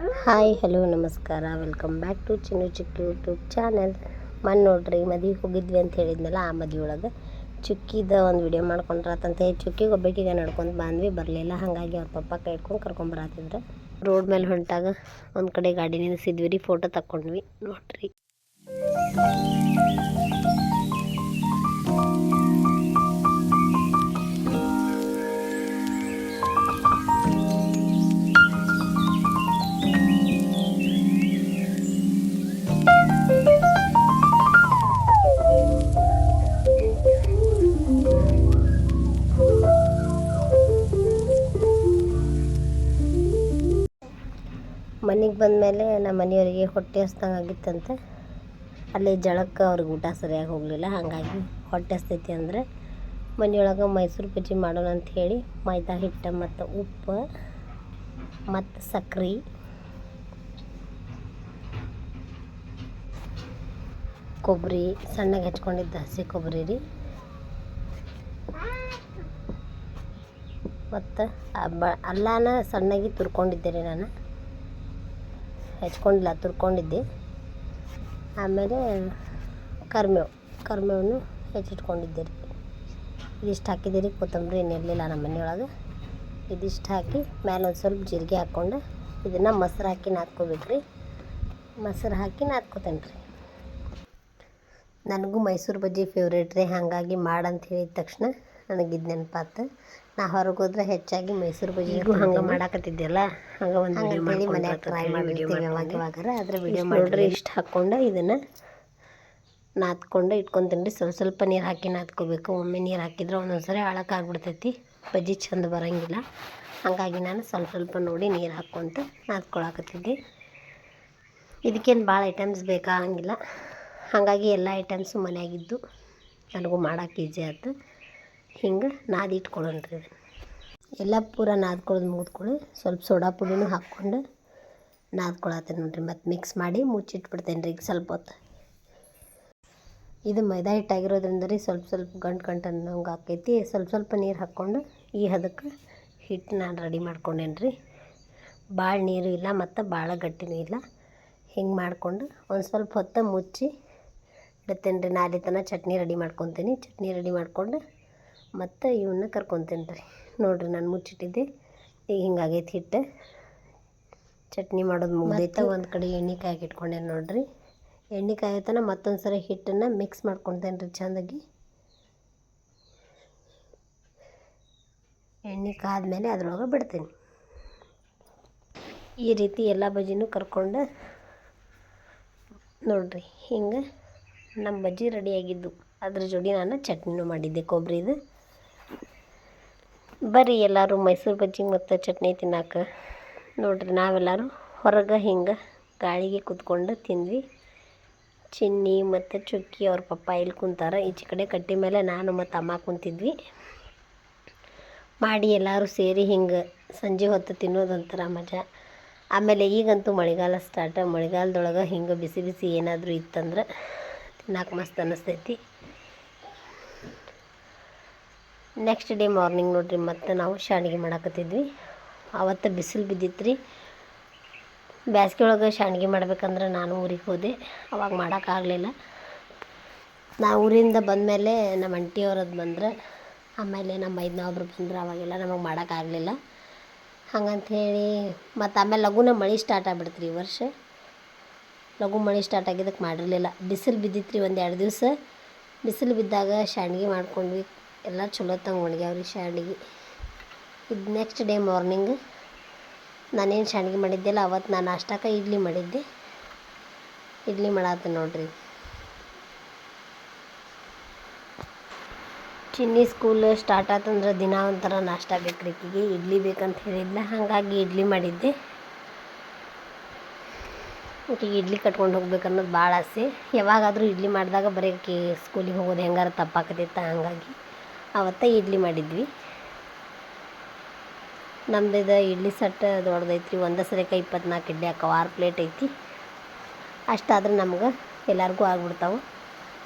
Hi hello ನಮಸ್ಕಾರ, welcome back to Chinnu Chikki YouTube channel. ನೋಡ್ರಿ ಮದುವೆಗೆ ಹೋಗಿದ್ವಿ ಅಂತ ಹೇಳಿದ್ನಲ್ಲ, ಆ ಮದುವೆ ಒಳಗೆ ಚುಕ್ಕಿದ ಒಂದು ವಿಡಿಯೋ ಮಾಡ್ಕೊಂಡ್ರತ್ತಂತೆ. ಚುಕ್ಕಿಗೆ ಒಬ್ಬಾಕಿಗೆ ನಡ್ಕೊಂಡು ಬಂದ್ವಿ, ಬರಲಿಲ್ಲ. ಹಾಗಾಗಿ ಅವ್ರ ಪಪ್ಪ ಕೈ ಹಿಡ್ಕೊಂಡು ಕರ್ಕೊಂಬರತ್ತಿದ್ರು. ರೋಡ್ ಮೇಲೆ ಹೊಂಟಾಗ ಒಂದು ಕಡೆ ಗಾಡಿ ನಿಲ್ಲಿಸಿದ್ವಿ ರೀ, ಫೋಟೋ ತಕ್ಕೊಂಡ್ವಿ ನೋಡ್ರಿ. ಮನೆಗೆ ಬಂದಮೇಲೆ ನಮ್ಮ ಮನೆಯವರಿಗೆ ಹೊಟ್ಟೆ ಹಸ್ದಂಗೆ ಆಗಿತ್ತಂತೆ. ಅಲ್ಲಿ ಜಳಕ್ಕೆ ಅವ್ರಿಗೆ ಊಟ ಸರಿಯಾಗಿ ಹೋಗಲಿಲ್ಲ. ಹಾಗಾಗಿ ಹೊಟ್ಟೆ ಹಸ್ತೈತಿ ಅಂದರೆ ಮನೆಯೊಳಗೆ ಮೈಸೂರು ಬಜ್ಜಿ ಮಾಡೋಣ ಅಂಥೇಳಿ ಮೈದಾ ಹಿಟ್ಟು ಮತ್ತು ಉಪ್ಪು ಮತ್ತು ಸಕ್ರೆ, ಕೊಬ್ಬರಿ ಸಣ್ಣಗೆ ಹೆಚ್ಕೊಂಡಿದ್ದ ಹಸಿ ಕೊಬ್ಬರಿ ರೀ, ಮತ್ತು ಅಲ್ಲಾನ ಸಣ್ಣಗೆ ತುರ್ಕೊಂಡಿದ್ದೆ ರೀ. ನಾನು ಹೆಚ್ಕೊಂಡಿಲ್ಲ, ತುರ್ಕೊಂಡಿದ್ದೆ. ಆಮೇಲೆ ಕರ್ಮೇವನ್ನು ಹೆಚ್ಚಿಟ್ಕೊಂಡಿದ್ದೆ ರೀ. ಇದಿಷ್ಟು ಹಾಕಿದ್ದೆ ರೀ. ಕೊತ್ತಂಬರಿ ಏನಿರಲಿಲ್ಲ ನಮ್ಮ ಮನೆಯೊಳಗೆ. ಇದಿಷ್ಟು ಹಾಕಿ ಮೇಲೆ ಒಂದು ಸ್ವಲ್ಪ ಜೀರಿಗೆ ಹಾಕ್ಕೊಂಡು ಇದನ್ನು ಮೊಸರು ಹಾಕಿ ನಾದ್ಕೋಬೇಕು ರೀ. ಮೊಸರು ಹಾಕಿ ನಾದ್ಕೋತೇನೆ ರೀ. ನನಗೂ ಮೈಸೂರು ಬಜ್ಜಿ ಫೇವ್ರೇಟ್ ರೀ. ಹಾಗಾಗಿ ಮಾಡಂತ ಹೇಳಿದ ತಕ್ಷಣ ನನಗಿದ್ದು ನೆನಪಾತು. ನಾ ಹೊರಗೆ ಹೋದ್ರೆ ಹೆಚ್ಚಾಗಿ ಮೈಸೂರು ಬಜ್ಜಿಗೂ ಹಂಗೆ ಮಾಡಾಕತ್ತಿದ್ದೆಲ್ಲ, ಹಂಗೆ ಒಂದು ಹೇಳಿ ಮನ್ಯಾಗ ಟ್ರೈ ಮಾಡಿರ್ತೀವಿ ಅವಾಗವಾಗಾರ. ಅದರ ವಿಡಿಯೋ ಮಾಡಿರಿ. ಇಷ್ಟು ಹಾಕ್ಕೊಂಡು ಇದನ್ನು ನಾದ್ಕೊಂಡು ಇಟ್ಕೊತೀನಿ ರೀ. ಸ್ವಲ್ಪ ನೀರು ಹಾಕಿ ನಾದ್ಕೋಬೇಕು. ಒಮ್ಮೆ ನೀರು ಹಾಕಿದ್ರೆ ಒಂದೊಂದು ಸರಿ ಹಾಳಕ್ಕಾಗ್ಬಿಡ್ತೈತಿ, ಬಜ್ಜಿ ಚಂದ ಬರೋಂಗಿಲ್ಲ. ಹಾಗಾಗಿ ನಾನು ಸ್ವಲ್ಪ ನೋಡಿ ನೀರು ಹಾಕ್ಕೊಂತ ನಾದ್ಕೊಳಕತ್ತಿದ್ದೆ. ಇದಕ್ಕೇನು ಭಾಳ ಐಟಮ್ಸ್ ಬೇಕಾಗಿಲ್ಲ. ಹಾಗಾಗಿ ಎಲ್ಲ ಐಟಮ್ಸು ಮನೆಯಾಗಿದ್ದು ನನಗೂ ಮಾಡೋಕೆ ಈಜಿ ಆಯ್ತು. ಹಿಂಗೆ ನಾದಿಟ್ಕೊಳ್ಳೋಣ ರೀ. ಎಲ್ಲ ಪೂರ ನಾದ್ಕೊಳ್ಳೋದು ಮುಗಿದ್ಕೊಳ್ಳಿ ಸ್ವಲ್ಪ ಸೋಡಾ ಪುಡಿನೂ ಹಾಕ್ಕೊಂಡು ನಾದ್ಕೊಳತ್ತೇನೆ ನೋಡಿರಿ. ಮತ್ತು ಮಿಕ್ಸ್ ಮಾಡಿ ಮುಚ್ಚಿಟ್ಬಿಡ್ತೇನೆ ರೀ ಈಗ ಸ್ವಲ್ಪ ಹೊತ್ತು. ಇದು ಮೈದಾ ಹಿಟ್ಟಾಗಿರೋದ್ರಿಂದ ರೀ ಸ್ವಲ್ಪ ಗಂಟು ಅನ್ನೋಂಗೆ ಆಕೈತಿ. ಸ್ವಲ್ಪ ನೀರು ಹಾಕ್ಕೊಂಡು ಈ ಹದಕ್ಕೆ ಹಿಟ್ಟು ನಾನು ರೆಡಿ ಮಾಡ್ಕೊಂಡೇನಿ ರೀ. ಭಾಳ ನೀರು ಇಲ್ಲ ಮತ್ತು ಭಾಳ ಗಟ್ಟಿನೂ ಇಲ್ಲ. ಹಿಂಗೆ ಮಾಡಿಕೊಂಡು ಒಂದು ಸ್ವಲ್ಪ ಹೊತ್ತು ಮುಚ್ಚಿ ಇಡ್ತೇನೆ ರೀ. ನಾಳೆ ತನಕ ಚಟ್ನಿ ರೆಡಿ ಮಾಡ್ಕೊತೀನಿ. ಚಟ್ನಿ ರೆಡಿ ಮಾಡ್ಕೊಂಡು ಮತ್ತು ಇವನ್ನ ಕರ್ಕೊತೀನಿ ರೀ. ನೋಡಿರಿ ನಾನು ಮುಚ್ಚಿಟ್ಟಿದ್ದೆ. ಈಗ ಹಿಂಗಾಗೈತಿ ಹಿಟ್ಟು. ಚಟ್ನಿ ಮಾಡೋದು ಮುಗ್ದೈತೆ. ಒಂದು ಕಡೆ ಎಣ್ಣೆ ಕಾಯಕ್ಕೆ ಇಟ್ಕೊಂಡೇನೆ ನೋಡಿರಿ. ಎಣ್ಣೆ ಕಾಯತನ ಮತ್ತೊಂದು ಸರಿ ಹಿಟ್ಟನ್ನು ಮಿಕ್ಸ್ ಮಾಡ್ಕೊತೇನೆ ರೀ ಚೆಂದಾಗಿ. ಎಣ್ಣೆ ಕಾದ್ಮೇಲೆ ಅದ್ರೊಳಗೆ ಬಿಡ್ತೀನಿ. ಈ ರೀತಿ ಎಲ್ಲ ಬಜ್ಜಿನೂ ಕರ್ಕೊಂಡು ನೋಡಿರಿ. ಹಿಂಗೆ ನಮ್ಮ ಬಜ್ಜಿ ರೆಡಿಯಾಗಿದ್ದು. ಅದ್ರ ಜೋಡಿ ನಾನು ಚಟ್ನಿನೂ ಮಾಡಿದ್ದೆ ಕೊಬ್ಬರಿದು. ಬರ್ರಿ ಎಲ್ಲರೂ ಮೈಸೂರು ಬಜ್ಜಿ ಮತ್ತು ಚಟ್ನಿ ತಿನ್ನಕ್ಕೆ. ನೋಡಿರಿ ನಾವೆಲ್ಲರೂ ಹೊರಗೆ ಹಿಂಗೆ ಗಾಳಿಗೆ ಕೂತ್ಕೊಂಡು ತಿಂದ್ವಿ. ಚಿನ್ನಿ ಮತ್ತು ಚುಕ್ಕಿ ಅವ್ರ ಪಪ್ಪ ಇಲ್ಲಿ ಕುಂತಾರೆ. ಈಚೆ ಕಡೆ ಕಟ್ಟಿ ಮೇಲೆ ನಾನು ಮತ್ತು ಅಮ್ಮ ಕುಂತಿದ್ವಿ. ಮಾಡಿ ಎಲ್ಲರೂ ಸೇರಿ ಹಿಂಗೆ ಸಂಜೆ ಹೊತ್ತು ತಿನ್ನೋದೊಂಥರ ಮಜಾ. ಆಮೇಲೆ ಈಗಂತೂ ಮಳೆಗಾಲ ಸ್ಟಾರ್ಟ್. ಮಳೆಗಾಲದೊಳಗೆ ಹಿಂಗೆ ಬಿಸಿ ಏನಾದರೂ ಇತ್ತಂದ್ರೆ ತಿನ್ನಕ್ಕೆ ಮಸ್ತ್ ಅನ್ನಿಸ್ತೈತಿ. ನೆಕ್ಸ್ಟ್ ಡೇ ಮಾರ್ನಿಂಗ್ ನೋಡಿರಿ ಮತ್ತು ನಾವು ಶಾಂಡ್ಗೆ ಮಾಡಾಕತ್ತಿದ್ವಿ. ಆವತ್ತು ಬಿಸಿಲು ಬಿದ್ದಿತ್ತು ರೀ. ಬೇಸಿಗೆ ಒಳಗೆ ಶಾಂಡ್ಗೆ ಮಾಡ್ಬೇಕಂದ್ರೆ ನಾನು ಊರಿಗೆ ಹೋದೆ, ಅವಾಗ ಮಾಡೋಕ್ಕಾಗಲಿಲ್ಲ. ನಾ ಊರಿಂದ ಬಂದಮೇಲೆ ನಮ್ಮ ಅಂಟಿಯವ್ರದ್ದು ಬಂದ್ರೆ, ಆಮೇಲೆ ನಮ್ಮ ಮೈದ್ನೊಬ್ರು ಬಂದ್ರೆ, ಅವಾಗೆಲ್ಲ ನಮಗೆ ಮಾಡೋಕ್ಕಾಗಲಿಲ್ಲ. ಹಂಗಂಥೇಳಿ ಮತ್ತು ಆಮೇಲೆ ಲಘುನ ಮಳೆ ಸ್ಟಾರ್ಟ್ ಆಗ್ಬಿಡ್ತು ರೀ. ಈ ವರ್ಷ ಲಘು ಮಳೆ ಸ್ಟಾರ್ಟ್ ಆಗಿದ್ದಕ್ಕೆ ಮಾಡಿರಲಿಲ್ಲ. ಬಿಸಿಲು ಬಿದ್ದಿತ್ತು ರೀ. ಒಂದು 2 ದಿವಸ ಬಿಸಿಲು ಬಿದ್ದಾಗ ಶಾಂಡ್ಗೆ ಮಾಡ್ಕೊಂಡ್ವಿ. ಎಲ್ಲ ಚಲೋ ತಂಗೆ ಒಣಗ್ಯಾವ್ರಿ ಶಾಂಡ್ಗೆ. ಇದು ನೆಕ್ಸ್ಟ್ ಡೇ ಮಾರ್ನಿಂಗ್ ನಾನೇನು ಶಾಂಡ್ಗೆ ಮಾಡಿದ್ದೆಲ್ಲ ಅವತ್ತು ನಾನು ನಾಷ್ಟಕ್ಕೆ ಇಡ್ಲಿ ಮಾಡಿದ್ದೆ. ಇಡ್ಲಿ ಮಾಡತ್ತೀನಿ ನೋಡಿರಿ. ಚಿನ್ನಿ ಸ್ಕೂಲ್ ಸ್ಟಾರ್ಟ್ ಆತಂದ್ರೆ ದಿನ ಒಂಥರ ನಾಷ್ಟ ಬೇಕು ರೀ. ಈಕಿಗೆ ಇಡ್ಲಿ ಬೇಕಂತ ಹೇಳಿದ್ಲ. ಹಾಗಾಗಿ ಇಡ್ಲಿ ಮಾಡಿದ್ದೆ. ಈಕಿಗೆ ಇಡ್ಲಿ ಕಟ್ಕೊಂಡು ಹೋಗ್ಬೇಕು ಅನ್ನೋದು ಭಾಳ ಆಸೆ. ಯಾವಾಗಾದರೂ ಇಡ್ಲಿ ಮಾಡಿದಾಗ ಬರೀ ಆಕಿ ಸ್ಕೂಲಿಗೆ ಹೋಗೋದು ಹೆಂಗಾರ ತಪ್ಪಾಕತಿತ್ತ. ಹಾಗಾಗಿ ಅವತ್ತು ಇಡ್ಲಿ ಮಾಡಿದ್ವಿ. ನಮ್ದು ಇಡ್ಲಿ ಸೆಟ್ ದೊಡ್ಡದೈತಿ ರೀ. ಒಂದೇ ಸರಿಕೆ 24 ಇಡ್ಲಿ ಹಾಕವು. 6 ಪ್ಲೇಟ್ ಐತಿ. ಅಷ್ಟಾದ್ರೆ ನಮ್ಗೆ ಎಲ್ಲರಿಗೂ ಆಗ್ಬಿಡ್ತಾವೆ.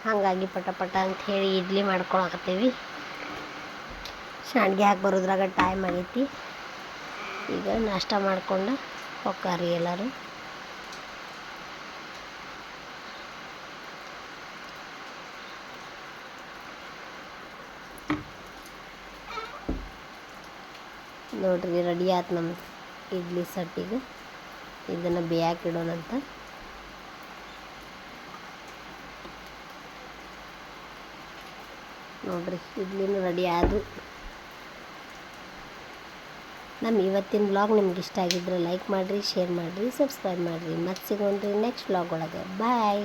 ಹಾಗಾಗಿ ಪಟ ಅಂಥೇಳಿ ಇಡ್ಲಿ ಮಾಡ್ಕೊಳಕತ್ತೀವಿ. ಶಾಂಡ್ಗೆ ಹಾಕಿ ಬರೋದ್ರಾಗ ಟೈಮ್ ಆಗೈತಿ. ಈಗ ನಾಷ್ಟ ಮಾಡ್ಕೊಂಡು ಹೊಕ್ಕಾರಿ ಎಲ್ಲರೂ. ನೋಡ್ರಿ ರೆಡಿ ಆಯ್ತು ನಮ್ಮ ಇಡ್ಲಿ ಸಟ್ಟಿಗೆ. ಇದನ್ನು ಬೇಯಾಕಿಡೋಣಂತ. ನೋಡ್ರಿ ಇಡ್ಲಿನೂ ರೆಡಿ ಆದವು. ನಮ್ಮ ಇವತ್ತಿನ ವ್ಲಾಗ್ ನಿಮ್ಗೆ ಇಷ್ಟ ಆಗಿದ್ರೆ ಲೈಕ್ ಮಾಡಿರಿ, ಶೇರ್ ಮಾಡಿರಿ, ಸಬ್ಸ್ಕ್ರೈಬ್ ಮಾಡಿರಿ. ಮತ್ತೆ ಸಿಗೋಣ್ರಿ ನೆಕ್ಸ್ಟ್ ವ್ಲಾಗ್ ಒಳಗೆ. ಬಾಯ್.